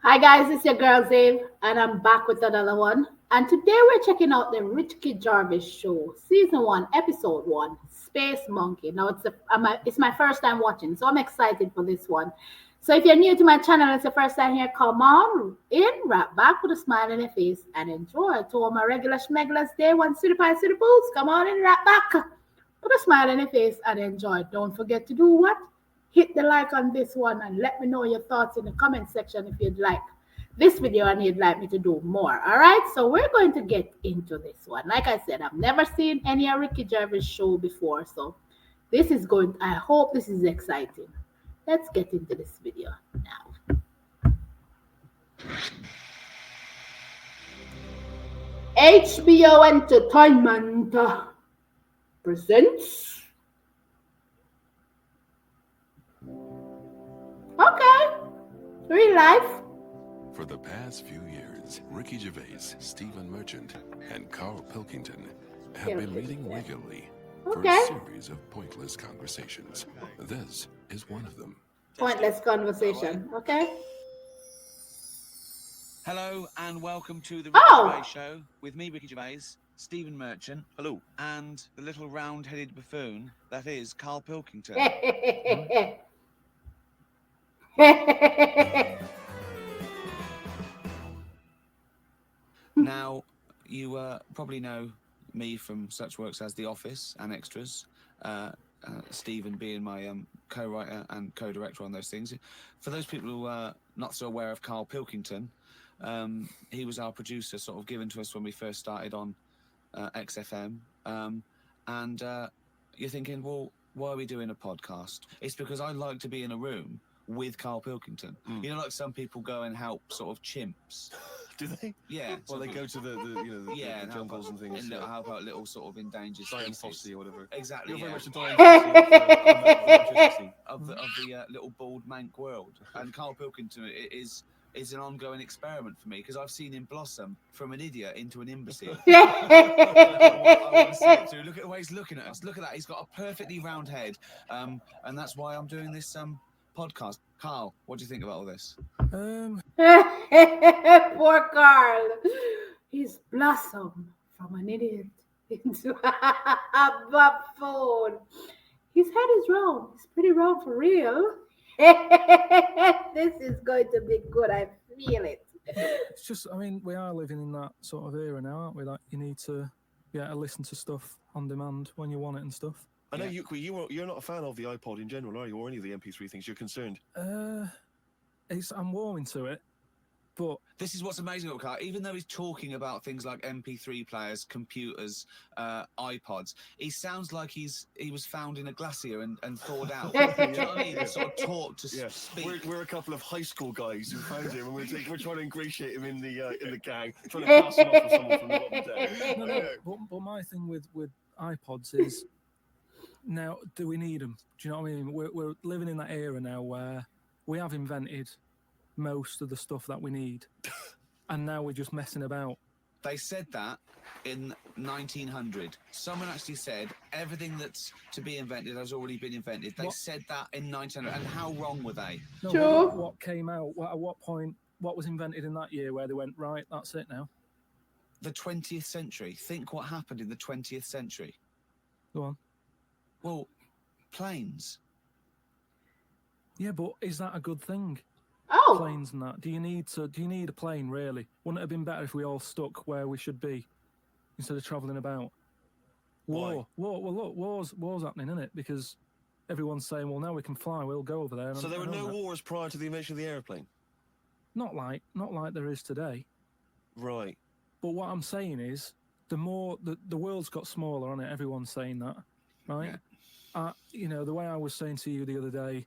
Hi guys, it's your girl Zave, and I'm back with another one. And today we're checking out the Ricky Gervais show, season 1, episode 1, Space Monkey. Now it's my first time watching, so I'm excited for this one. So if you're new to my channel, it's your first time here, come on in, right back with a smile on your face, and enjoy. To all my regular schmeglers, day one, city pie, city boots, come on in, right back. Put a smile on your face and enjoy. Don't forget to do what? Hit the like on this one and let me know your thoughts in the comment section if you'd like this video and you'd like me to do more. All right, so we're going to get into this one. Like I said, I've never seen any of Ricky Gervais show before, so I hope this is exciting. Let's get into this video now. HBO Entertainment presents. Okay, real life. For the past few years, Ricky Gervais, Stephen Merchant, and Carl Pilkington have been meeting regularly for a series of pointless conversations. This is one of them. Pointless conversation, okay? Hello and welcome to the Ricky Gervais Show with me, Ricky Gervais, Stephen Merchant, hello, and the little round-headed buffoon that is Carl Pilkington. Now, you probably know me from such works as The Office and Extras, Stephen being my co-writer and co-director on those things. For those people who are not so aware of Carl Pilkington, he was our producer, sort of given to us when we first started on XFM. And you're thinking, well, why are we doing a podcast? It's because I like to be in a room with Carl Pilkington. You know, like some people go and help sort of chimps. Do they? Yeah. Well, they go to the jungles and things. And help out little sort of endangered Dying species. Fossey or whatever. Exactly. You're very Yeah. much a dying Fossey of the little bald mank world. And Carl Pilkington is an ongoing experiment for me because I've seen him blossom from an idiot into an imbecile. I want to see it through. Look at the way he's looking at us. Look at that. He's got a perfectly round head. And that's why I'm doing this podcast. Carl, what do you think about all this? Poor Carl. He's blossomed from an idiot into a buffoon. His head is round. It's pretty round for real. This is going to be good. I feel it. It's just, I mean, we are living in that sort of era now, aren't we? Like, you need to be able to listen to stuff on demand when you want it and stuff. I know you're not a fan of the iPod in general, are you? Or any of the MP3 things? You're concerned? I'm warming to it, but this is what's amazing about Carl. Even though he's talking about things like MP3 players, computers, iPods, he sounds like he was found in a glacier and thawed out. Do you know what I mean? He sort of taught to speak. We're a couple of high school guys who found him, and we're trying to ingratiate him in the gang, trying to pass him off as someone from the bottom down. No. But my thing with iPods is, now, do we need them? Do you know what I mean? We're living in that era now where we have invented most of the stuff that we need, and now we're just messing about. They said that in 1900. Someone actually said everything that's to be invented has already been invented. They said that in 1900. And how wrong were they? No, sure. What came out? At what point? What was invented in that year where they went, right, that's it now? The 20th century. Think what happened in the 20th century. Go on. Well, planes. Yeah, but is that a good thing? Oh. Planes and that. Do you need a plane, really? Wouldn't it have been better if we all stuck where we should be instead of travelling about? War. Well, look, war's happening, isn't it? Because everyone's saying, well, now we can fly, we'll go over there. So there were no wars prior to the invention of the airplane? Not like there is today. Right. But what I'm saying is, the more the world's got smaller on it. Everyone's saying that, right? Yeah. You know, the way I was saying to you the other day,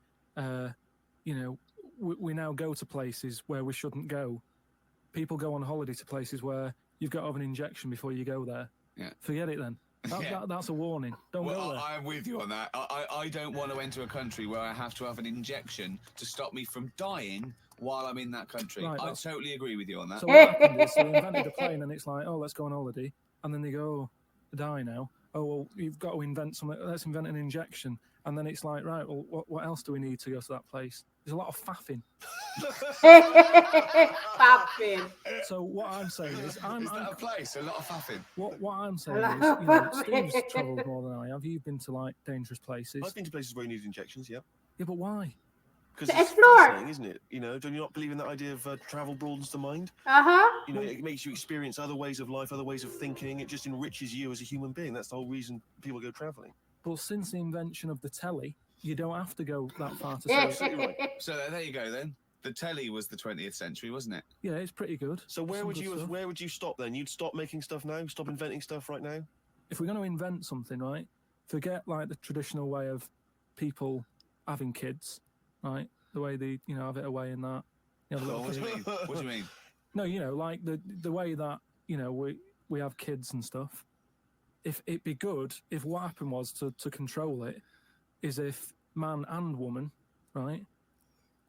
you know, we now go to places where we shouldn't go. People go on holiday to places where you've got to have an injection before you go there. Yeah. Forget it then. That's a warning. Don't go there. I'm with you on that. I don't want to enter a country where I have to have an injection to stop me from dying while I'm in that country. Right, I totally agree with you on that. So what happened is they invented a plane and it's like, oh, let's go on holiday. And then they go, oh, die now. Oh, well, you've got to invent something. Let's invent an injection. And then it's like, right, well, what else do we need to go to that place? There's a lot of faffing. Faffing. So what I'm saying is, Is that a place? A lot of faffing. What I'm saying is, Steve's travelled more than I have. You've been to like dangerous places. I've been to places where you need injections, yeah. Yeah, but why? Because To it's explore. fascinating, isn't it? You know, do you not believe in that idea of travel broadens the mind? You know, it makes you experience other ways of life, other ways of thinking. It just enriches you as a human being. That's the whole reason people go traveling. But since the invention of the telly, you don't have to go that far to see it. So there you go then. The telly was the 20th century, wasn't it? Yeah, it's pretty good. So where Some would good you stuff. where would you stop then? You'd stop making stuff now? Stop inventing stuff right now? If we're going to invent something, right, forget like the traditional way of people having kids, right? The way they, have it away in that. You know, the little What do you kids. mean? What do you mean? No, like the way that, we have kids and stuff. If it'd be good if what happened was to control it is if man and woman, right,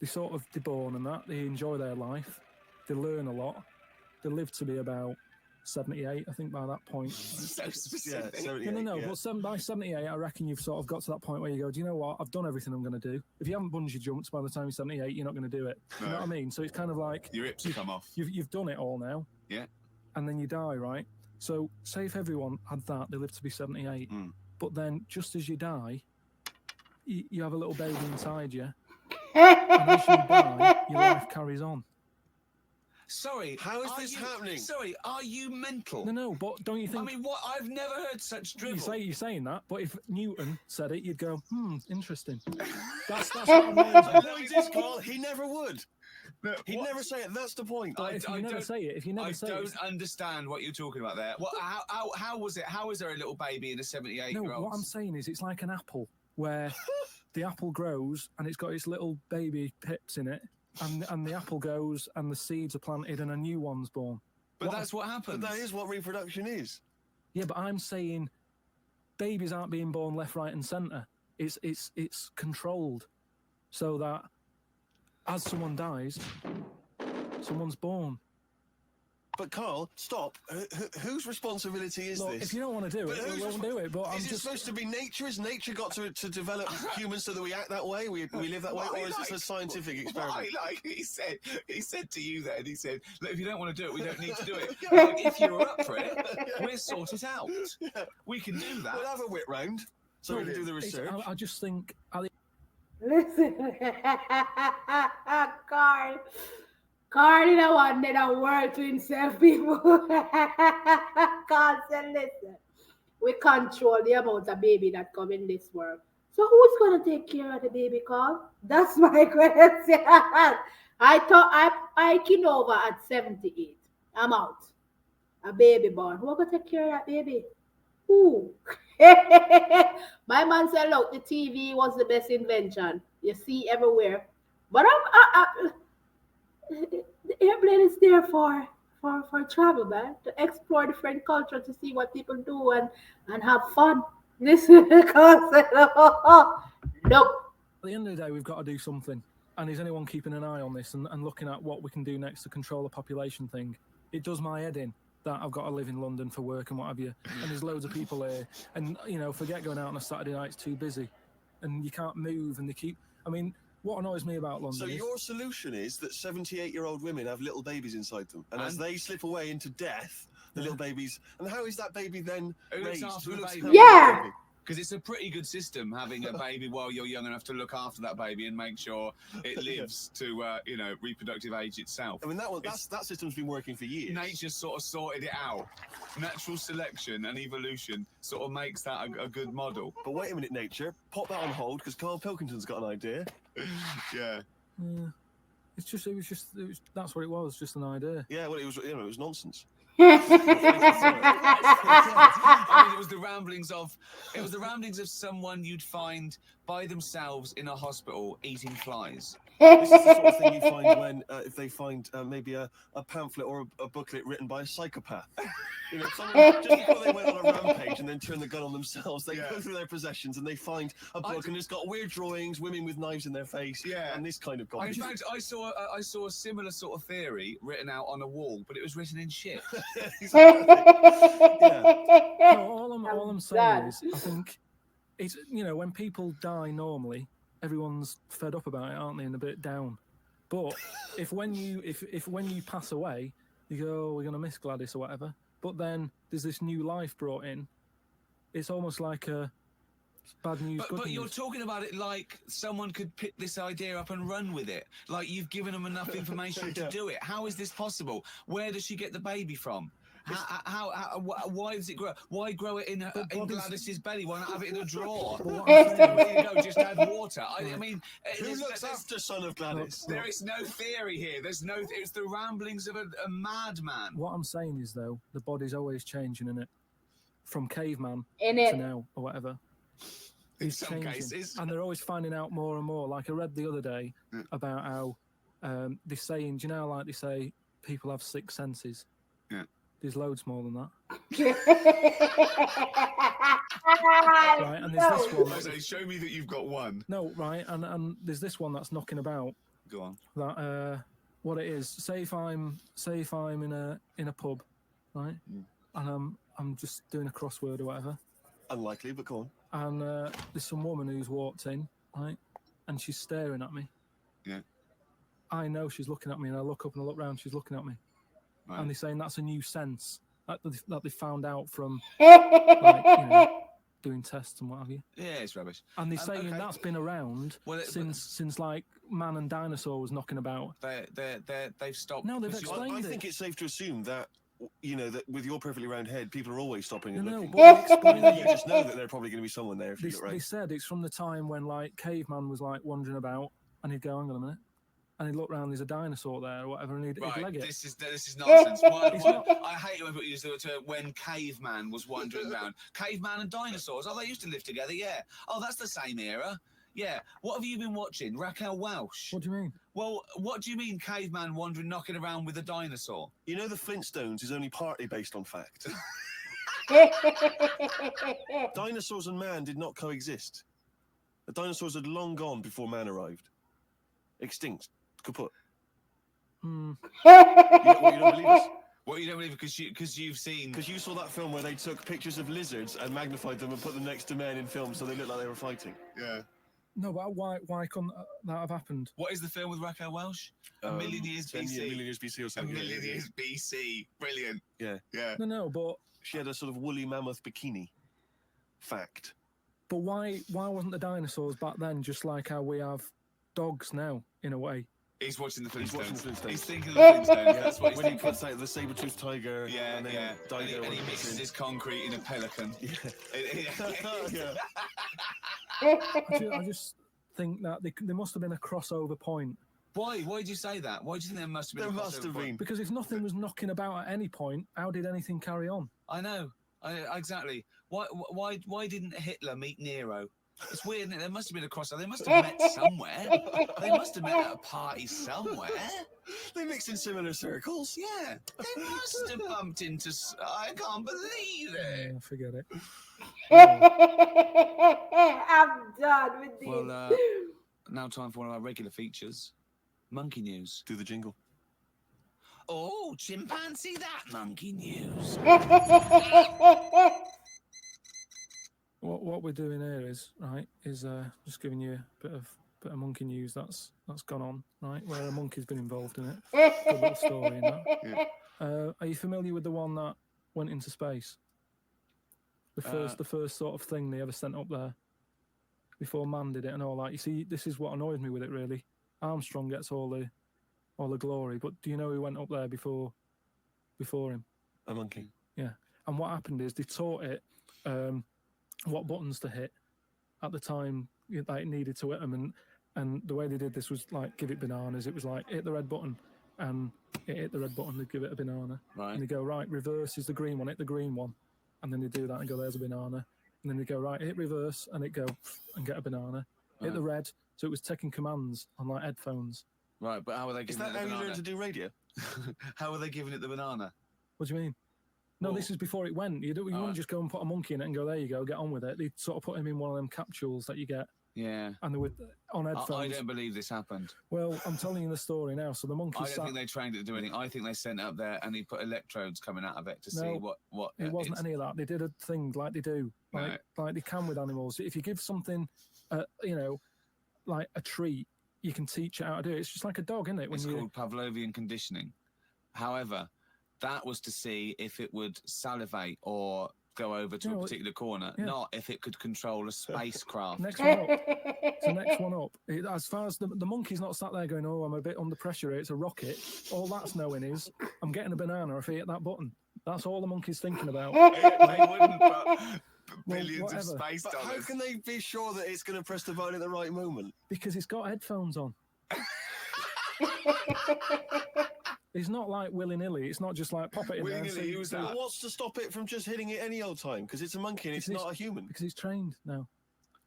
they're born and that, they enjoy their life, they learn a lot, they live to be about 78, I think, by that point. So specific. No. Yeah. But by 78, I reckon you've sort of got to that point where you go, do you know what? I've done everything I'm going to do. If you haven't bungee jumped by the time you're 78, you're not going to do it. You know what I mean? So it's kind of like Your hips come off. you've done it all now. Yeah. And then you die, right? So say if everyone had that, they live to be 78. But then just as you die, you have a little baby inside you. And as you die, your life carries on. Sorry, How is this happening? Sorry, are you mental? No, but don't you think... I mean, what? I've never heard such drivel. You're saying that, but if Newton said it, you'd go, interesting. That's what I mean. The point is, Carl, he never would. No, He'd what? never say it. That's the point. If you never say it, I don't understand what you're talking about there. What? How was it? How is there a little baby in a 78-year-old? No, what I'm saying is it's like an apple where the apple grows and it's got its little baby pips in it, and the apple goes and the seeds are planted and a new one's born. But that's what happens. But that is what reproduction is. Yeah, but I'm saying babies aren't being born left, right, and centre. It's controlled so that as someone dies, someone's born. But Carl, stop. Whose responsibility is Look, this? if you don't want to do it, we won't do it. But I'm Is it just supposed to be nature? Has nature got to develop humans so that we act that way? We live that way? Or is this a scientific experiment? He said to you then, he said, look, if you don't want to do it, we don't need to do it. Like, if you're up for it, we'll sort it out. Yeah. We can do that. We'll have a wit round so we can do the research. I just think... Listen, Carl, you know what? They don't work to himself, people. Carl said, listen, we control the amount of baby that come in this world. So who's going to take care of the baby, Carl? That's my question. I thought I came over at 78. I'm out. A baby born. Who's going to take care of that baby? Who? My man said, look, the TV was the best invention. You see everywhere. But the airplane is there for travel, man. To explore different culture, to see what people do and have fun. This is the concept. Nope. At the end of the day, we've got to do something. And is anyone keeping an eye on this and looking at what we can do next to control the population thing? It does my head in that I've got to live in London for work and what have you. And there's loads of people here. And, forget going out on a Saturday night, it's too busy. And you can't move and they keep... I mean, what annoys me about London So is... your solution is that 78-year-old women have little babies inside them. And as they slip away into death, the little babies... And how is that baby then Who looks raised? after Who the looks baby? after Yeah. the baby? Because it's a pretty good system having a baby while you're young enough to look after that baby and make sure it lives to, reproductive age itself. I mean, that system's been working for years. Nature sort of sorted it out. Natural selection and evolution sort of makes that a good model. But wait a minute, nature. Pop that on hold because Carl Pilkington's got an idea. Yeah. Yeah. That's what it was, just an idea. Yeah, well, it was nonsense. I mean, it was the ramblings of someone you'd find by themselves in a hospital eating flies. This is the sort of thing you find when if they find maybe a pamphlet or a booklet written by a psychopath. Someone, just before they went on a rampage and then turned the gun on themselves, they go through their possessions and they find a book and it's got weird drawings, women with knives in their face, and this kind of garbage. In fact, I saw a similar sort of theory written out on a wall, but it was written in shit. Exactly. Yeah. No, all I'm saying is, I think it's when people die normally, everyone's fed up about it, aren't they, and a bit down. But if when you pass away, you go, oh, we're going to miss Gladys or whatever. But then there's this new life brought in. It's almost like a bad news, good But news. you're talking about it like someone could pick this idea up and run with it. Like you've given them enough information to do it. How is this possible? Where does she get the baby from? Why does it grow? Why grow it in Gladys's belly? Why not have it in a drawer? There you go, just add water. I mean, who looks after son of Gladys? There is no theory here. It's the ramblings of a madman. What I'm saying is, though, the body's always changing, innit? From caveman In to it. now or whatever. In It's some changing. cases. And they're always finding out more and more. Like I read the other day about how they're saying, do you know, like they say people have 6 senses? Yeah. There's loads more than that. Right, Right, and there's this one. Jose, show me that you've got one. No, right, and there's this one that's knocking about. Go on. That what it is. Say if I'm in a pub, right, and I'm just doing a crossword or whatever. Unlikely, but go on. And there's some woman who's walked in, right, and she's staring at me. Yeah. I know she's looking at me, and I look up and I look round. She's looking at me, Right. and they're saying that's a new sense that they found out from doing tests and what have you. Yeah, it's rubbish. And they're saying okay. that's been around since like man and dinosaur was knocking about. They've stopped. No, they've pursuing- explained I it. think it's safe to assume that, that with your perfectly round head, people are always stopping and No, looking. but they explained You it. just know that there's probably going to be someone there if you They, look they right. said it's from the time when like caveman was like wandering about, and he'd go, hang on a minute, and he'd look round, there's a dinosaur there or whatever, and he'd leg it. This is nonsense. It's not. I hate when people use the term when caveman was wandering around. Caveman and dinosaurs. Oh, they used to live together. Yeah. Oh, that's the same era. Yeah. What have you been watching? Raquel Welch. What do you mean? Well, what do you mean caveman wandering, knocking around with a dinosaur? You know the Flintstones is only partly based on fact. Dinosaurs and man did not coexist. The dinosaurs had long gone before man arrived. Extinct. Kaput. You don't believe us? What, you don't believe because you've seen... Because you saw that film where they took pictures of lizards and magnified them and put them next to men in films so they looked like they were fighting. Yeah. No, but why couldn't that have happened? What is the film with Raquel Welch? A Million Years BC. A million years BC or A something. Million Years BC. Brilliant. Yeah. Yeah. No, but She had a sort of woolly mammoth bikini. Fact. why wasn't the dinosaurs back then just like how we have dogs now in a way? He's watching the Flintstones. He's watching the Flintstones. He's thinking of the Flintstones. That's what he's When he thinking. puts out the saber-toothed tiger. Yeah, and then yeah. Dido And he when mixes in. his concrete in a pelican. Yeah. I just think that there must have been a crossover point. Why? Why did you say that? Why do you think there must have been? There a must crossover have point? been. Because if nothing was knocking about at any point, how did anything carry on? I know. Exactly. Why didn't Hitler meet Nero? It's weird, isn't it? There must have been a crossover. They must have met somewhere. They must have met at a party somewhere. They mixed in similar circles. Yeah. They must have bumped into... I can't believe it. Yeah, forget it. I'm done with this. Well, now time for one of our regular features. Monkey news. Do the jingle. Oh, chimpanzee that monkey news. What we're doing here is just giving you a bit of monkey news that's gone on, right? Where a monkey's been involved in it. Good little story in that. Yeah. Are you familiar with the one that went into space? The first sort of thing they ever sent up there before man did it and all that. You see, this is what annoys me with it really. Armstrong gets all the glory, but do you know who went up there before him? A monkey. Yeah. And what happened is they taught it what buttons to hit at the time that it needed to hit them, and the way they did this was like give it bananas. It was like hit the red button, and it hit the red button, they'd give it a banana. Right. And they go, right, reverse is the green one, hit the green one. And then they do that and go, there's a banana. And then they go, right, hit reverse, and it go and get a banana. Hit the red. So it was taking commands on like headphones. Right, but how are they Is giving that it the how you banana? learn to do radio? How are they giving it the banana? What do you mean? No, Well- this is before it went. You wouldn't just go and put a monkey in it and go, there you go, get on with it. They'd sort of put him in one of them capsules that you get, Yeah. and they were on headphones. I don't believe this happened. Well, I'm telling you the story now. So the monkey I sat... don't think they trained it to do anything. I think they sent it up there and he put electrodes coming out of it to see No, what. It wasn't any of that. They did a thing like they do, like they can with animals. If you give something, like a treat, you can teach it how to do it. It's just like a dog, isn't it? It's called Pavlovian conditioning. However, that was to see if it would salivate or go over to a particular corner, not if it could control a spacecraft. Next one up. So next one up. As far as the monkey's not sat there going, oh, I'm a bit under pressure here, it's a rocket. All that's knowing is, I'm getting a banana if I hit that button. That's all the monkey's thinking about. They wouldn't, but billions of space dollars. How can they be sure that it's going to press the button at the right moment? Because it's got headphones on. It's not like willy-nilly. It's not just like pop it in there. What's to stop it from just hitting it any old time? Because it's a monkey and it's not a human. Because he's trained now.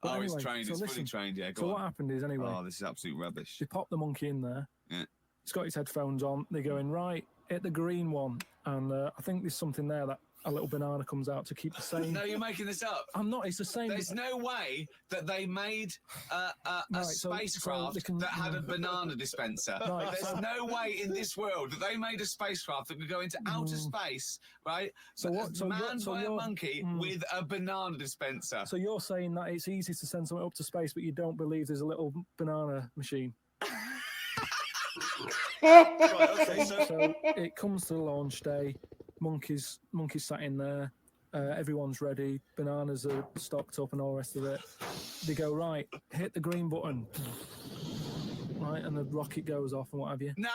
But anyway, it's trained. It's fully trained, yeah. What happened is, anyway... Oh, this is absolute rubbish. They pop the monkey in there. Yeah. He's got his headphones on. They're going, right, hit the green one. And I think there's something there that a little banana comes out to keep the same... No, you're making this up. I'm not. It's the same... There's no way that they made a spacecraft that had a banana dispenser. Right, There's no way in this world that they made a spacecraft that could go into outer space, right? Manned by a monkey with a banana dispenser. So you're saying that it's easy to send something up to space, but you don't believe there's a little banana machine? Right, okay, so it comes to the launch day. Monkeys sat in there. Everyone's ready. Bananas are stocked up and all the rest of it. They go, right, hit the green button. Right, and the rocket goes off and what have you. No,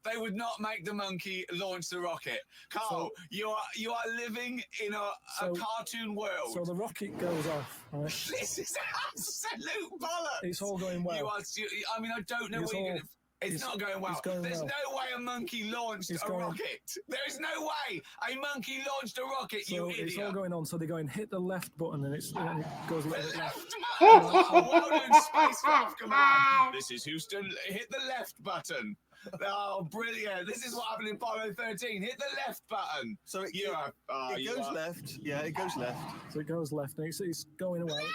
they would not make the monkey launch the rocket. Carl, you are living in a cartoon world. So the rocket goes off, right? This is absolute bollocks. It's all going well. I mean, I don't know what you're going to... It's not going well. There's no way a monkey launched a rocket. There is no way a monkey launched a rocket, you idiot. It's all going on. So they're going, hit the left button, and it goes a little bit left. Well done, Spacecraft Command. This is Houston. Hit the left button. Oh, brilliant. This is what happened in Apollo 13. Hit the left button. So it goes left. Yeah, it goes left. So it goes left, and it's going away.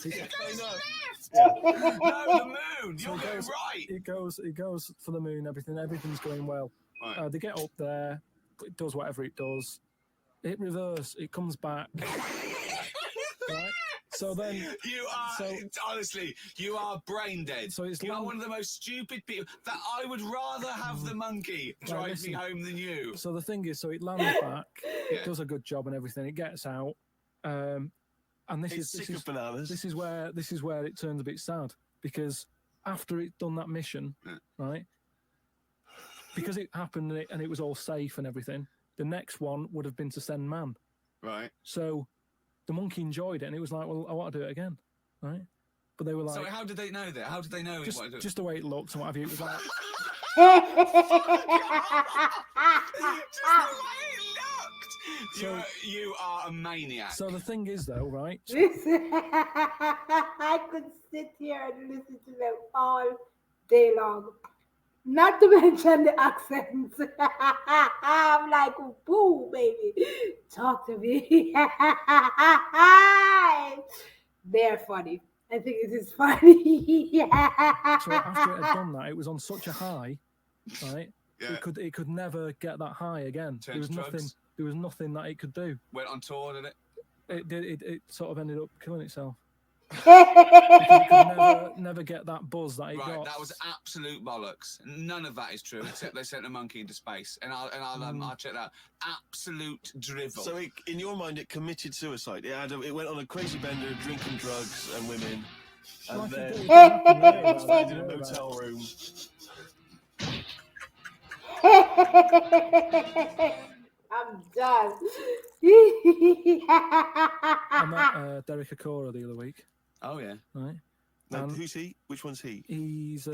It goes left. No, the moon. You're going right. It goes for the moon. Everything's going well. Right. They get up there. It does whatever it does. It reverse. It comes back. Right. So then honestly, you are brain dead. So you are one of the most stupid people. That I would rather have the monkey drive me home than you. So the thing is, so it lands back. It does a good job and everything. It gets out. And this is bananas. This is where it turns a bit sad, because after it's done that mission, right? Because it happened and it was all safe and everything. The next one would have been to send man. Right. So the monkey enjoyed it, and it was like, well, I want to do it again, right? But they were like... So how did they know that? How did they know? Just the way it looked and what have you. It was like... Just the way it looked! You are a maniac. So the thing is, though, right? I could sit here and listen to them all day long. Not to mention the accents. I'm like, boo, baby. Talk to me. They're funny. I think it is funny. So after it had done that, it was on such a high, right? Yeah. It could never get that high again. There was nothing that it could do. Went on tour, did it? It sort of ended up killing itself. It could never get that buzz that it got. Right, that was absolute bollocks. None of that is true, except they sent a monkey into space, and I'll check that out. Absolute drivel. So in your mind, it committed suicide. It went on a crazy bender, drinking drugs and women, and then it stayed in a motel room. I'm done. I met Derek Akora the other week. Oh yeah, right. Now, who's he? Which one's he? Is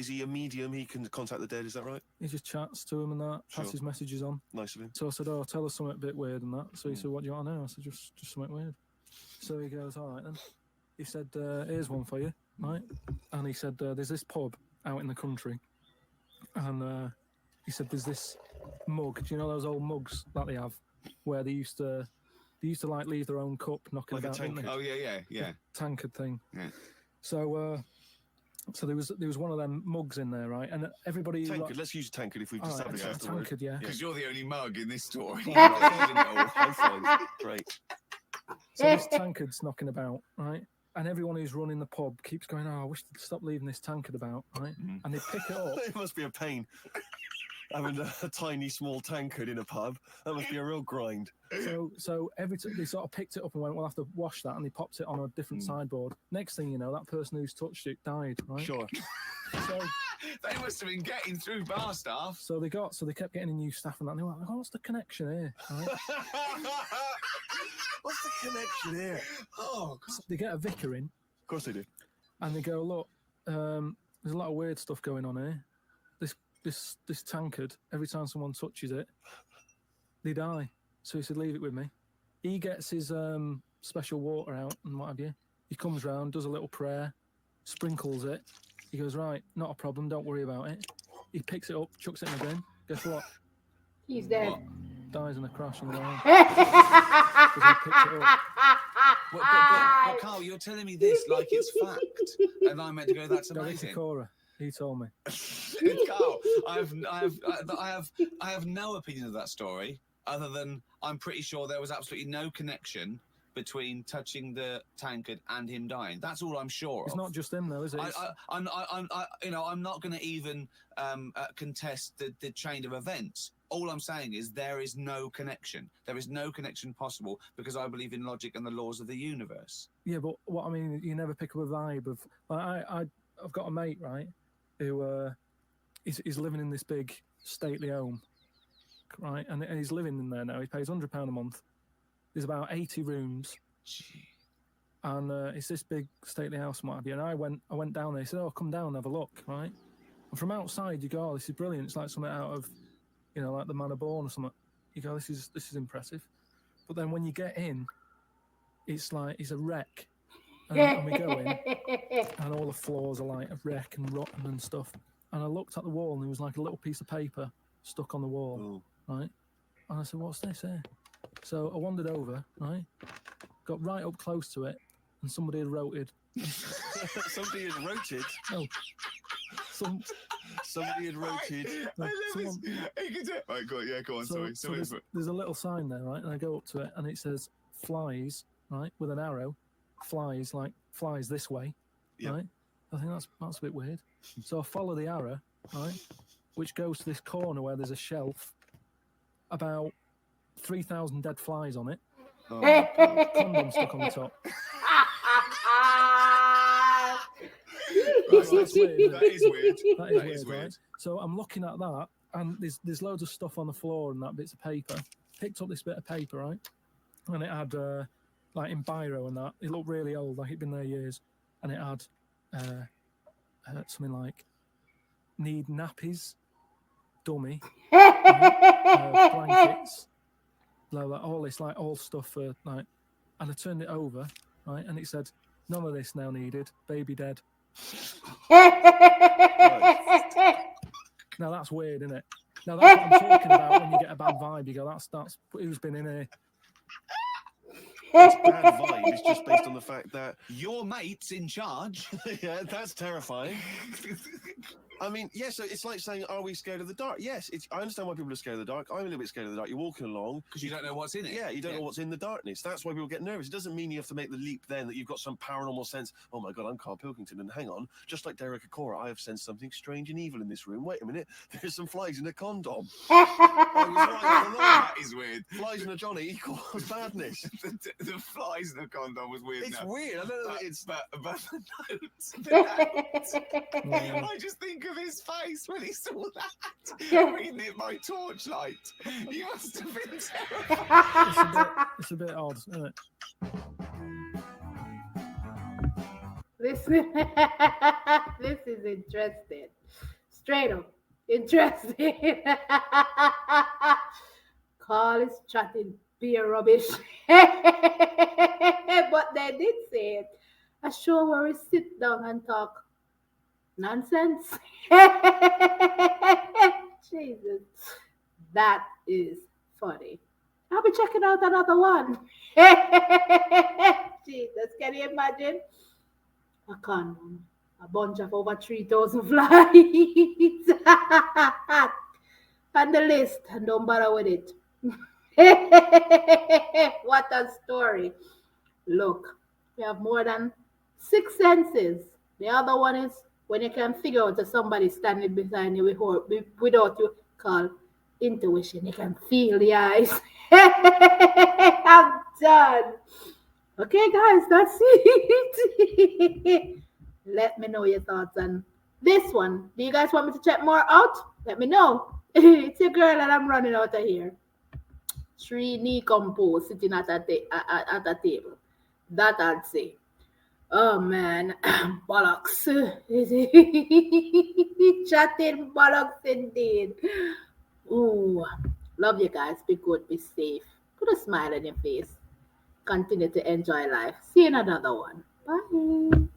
he a medium? He can contact the dead. Is that right? He just chats to him and that, passes messages on. Nice of him. So I said, "Oh, tell us something a bit weird and that." So he said, "What do you want to know?" I said, "Just something weird." So he goes, "All right then." He said, "Here's one for you, right?" And he said, "There's this pub out in the country, and he said there's this mug. Do you know those old mugs that they have, where they used to like leave their own cup knocking like about, didn't they? Oh yeah. The tankard thing. Yeah. So there was one of them mugs in there, right? And everybody... Tankard, let's use tankard if we've established that. Tankard, yeah. Because you're the only mug in this story. Great. So this tankard's knocking about, right? and everyone who's running the pub keeps going, "Oh, I wish they'd stop leaving this tankard about," right? And they pick it up. It must be a pain. Having a tiny, small tankard in a pub, that must be a real grind. So every time they sort of picked it up and went, "We'll have to wash that," and they popped it on a different sideboard. Next thing you know, that person who's touched it died, right? Sure. So They must have been getting through bar staff. So they kept getting new staff and that. And they were like, "Oh, what's the connection here?" Right? What's the connection here? Oh, God. So they get a vicar in. Of course they do. And they go, "Look, there's a lot of weird stuff going on here. This tankard, every time someone touches it, they die." So he said, "Leave it with me." He gets his special water out and what have you. He comes round, does a little prayer, sprinkles it. He goes, "Right, not a problem, don't worry about it." He picks it up, chucks it in the bin. Guess what? He's dead. Dies in a crash on the road. But Carl, you're telling me this like it's fact, and I'm meant to go, "That's amazing." Cora, he told me. Carl, I have no opinion of that story other than I'm pretty sure there was absolutely no connection between touching the tankard and him dying. That's all I'm sure It's of. not just him, though, is it? I'm not going to even contest the chain of events. All I'm saying is there is no connection. There is no connection possible because I believe in logic and the laws of the universe. Yeah, but what I mean, you never pick up a vibe of. Like, I've got a mate, right, who he's living in this big stately home, right, and he's living in there now. He pays £100 a month. There's about 80 rooms, and it's this big stately house and what have you. And I went down there. He said, "Oh, come down and have a look," right? And from outside, you go, "Oh, this is brilliant. It's like something out of, like the Man of Born or something." You go, "This is impressive." But then when you get in, it's like it's a wreck. And we go in, and all the floors are like a wreck and rotten and stuff. And I looked at the wall, and there was like a little piece of paper stuck on the wall, right? And I said, "What's this here?" So I wandered over, right? Got right up close to it, and somebody had roted. Somebody had roted? No. Somebody had roted. Right, go on, sorry. So there's a little sign there, right? And I go up to it, and it says "flies," right, with an arrow. Flies, like flies this way, right? I think that's a bit weird. So I follow the arrow, right, which goes to this corner where there's a shelf, about 3,000 dead flies on it. Condom stuck on the top. That's weird. That is weird. That is weird. Right? So I'm looking at that, and there's loads of stuff on the floor and that bits of paper. Picked up this bit of paper, right, and it had like in biro and that. It looked really old, like it'd been there years, and it had something like "need nappies, dummy, blankets." Like all this, like all stuff for like, and I turned it over, right, and it said, "None of this now needed. Baby dead." Now that's weird, isn't it? Now that's what I'm talking about when you get a bad vibe. You go, "That's who's been in here." It's bad vibe. It's just based on the fact that your mate's in charge. Yeah, that's terrifying. I mean, yes, so it's like saying, "Are we scared of the dark?" Yes, I understand why people are scared of the dark. I'm a little bit scared of the dark. You're walking along because you don't know what's in it. Yeah, you don't know what's in the darkness. That's why people get nervous. It doesn't mean you have to make the leap then that you've got some paranormal sense. "Oh my God, I'm Carl Pilkington, and hang on, just like Derek Acora, I have sensed something strange and evil in this room. Wait a minute, there's some flies in a condom." I was right all along. That is weird. Flies in a Johnny equals badness. The flies in a condom was weird. It's weird. I don't know. But the notes. I just think of his face when he saw that. Reading it by torchlight. You must have been terrified. It's a bit odd, isn't it? This is interesting. Straight up interesting. Carl is chatting beer rubbish. But they did say it. A show where we sit down and talk nonsense. Jesus. That is funny. I'll be checking out another one. Jesus, can you imagine? A condom, a bunch of over 3,000 flies. And the list, and don't bother with it. What a story. Look, we have more than Six senses. The other one is when you can figure out that somebody's standing behind you without you, called intuition. You can feel the eyes. I'm done. Okay, guys, that's it. Let me know your thoughts on this one. Do you guys want me to check more out? Let me know. It's your girl and I'm running out of here. Srini Compose sitting at a table. That I'd say. Oh man, bollocks. Chatting bollocks indeed. Ooh, love you guys. Be good, be safe. Put a smile on your face. Continue to enjoy life. See you in another one. Bye.